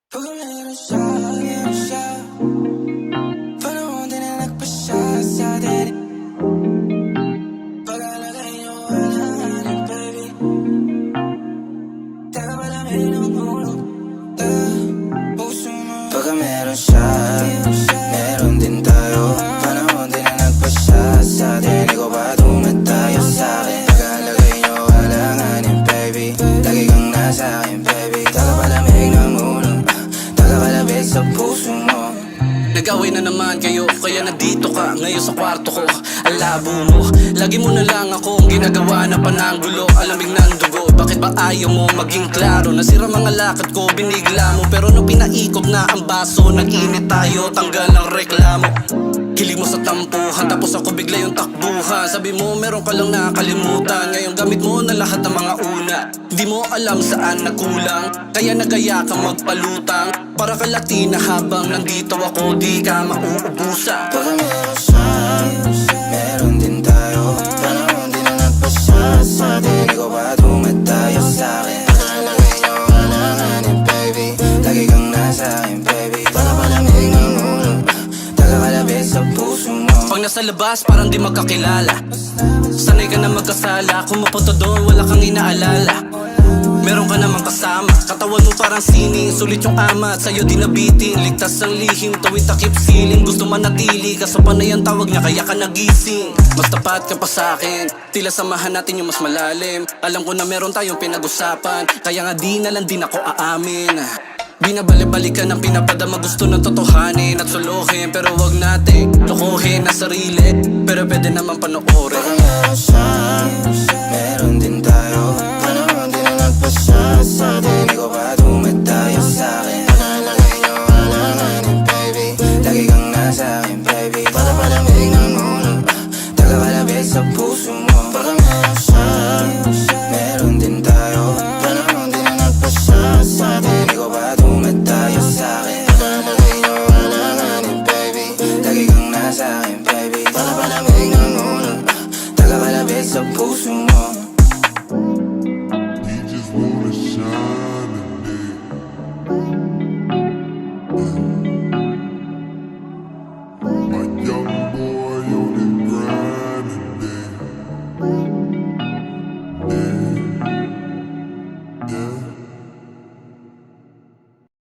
Pag meron siya panahon din na nagpasya sa atin. Pag-alagay niyo alanganin, baby. Teka malamig ng ulo, puso mo. Pag meron siya, meron din tayo. Panahon din na nagpasya sa atin. Di ko ba tumatayo sa'kin? Pag-alagay niyo alanganin, baby. Lagi kang nasa akin, baby. Teka malamig ng ulo, kalabit sa puso mo. Nag-away na naman kayo, kaya nandito ka ngayon sa kwarto ko. Ang labo mo, lagi mo na lang ako ang ginagawa na pananggulo. Alamig ng dugo, bakit ba ayaw mo maging klaro? Nasira mga lakad ko, binigla mo. Pero nung pinaikot na ang baso, nag-init tayo, tanggal ang reklamo. Hilig mo sa tampuhan, tapos ako bigla yung takbuhan. Sabi mo meron ka lang nakalimutan, ngayon gamit mo na lahat ng mga una. Di mo alam saan nagkulang, kaya nagaya ka magpalutang. Para ka Latina habang nandito ako, di ka mauubusan. Pag meron siya, meron din tayo. Panahon din na nagpasya sa atin. Di ko ba tumatayo sa'kin? Pag-alagay niyo alanganin, baby. Lagi kang nasa akin, baby. Para palamig ng ulo, kalabit sa puso mo. Pag nasa labas, parang di magkakilala. Sanay ka na magkasala, kung mapunta doon, wala kang inaalala. Meron ka namang kasama, katawan mo parang sining. Sulit yung ama at sa'yo di nabitin. Ligtas ang lihim, tawid takip siling. Gusto manatili, kaso panay ang tawag niya kaya ka nagising. Mas tapat ka pa sa'kin, tila samahan natin yung mas malalim. Alam ko na meron tayong pinag-usapan, kaya nga di na lang din ako aamin. Binabalik-balikan ang pinapadama, gusto ng totohanin at suluhin. Pero wag natin lokohin na sarili, pero pwede naman panoorin. Pag meron siya, meron din tayo. Panahon din na nagpasya sa atin. Di ko ba tumatayo sa'kin? Pag-alagay niyo alanganin, baby. Lagi kang nasa akin, baby. Para palamig ng ulo, kalabit sa puso mo. Pag meron siya, meron din tayo. Panahon din na nagpasya sa atin. Di ko ba tumatayo sa'kin? Pag-alagay niyo alanganin, baby. Lagi kang nasa akin, baby. Para palamig ng ulo, kalabit sa puso mo.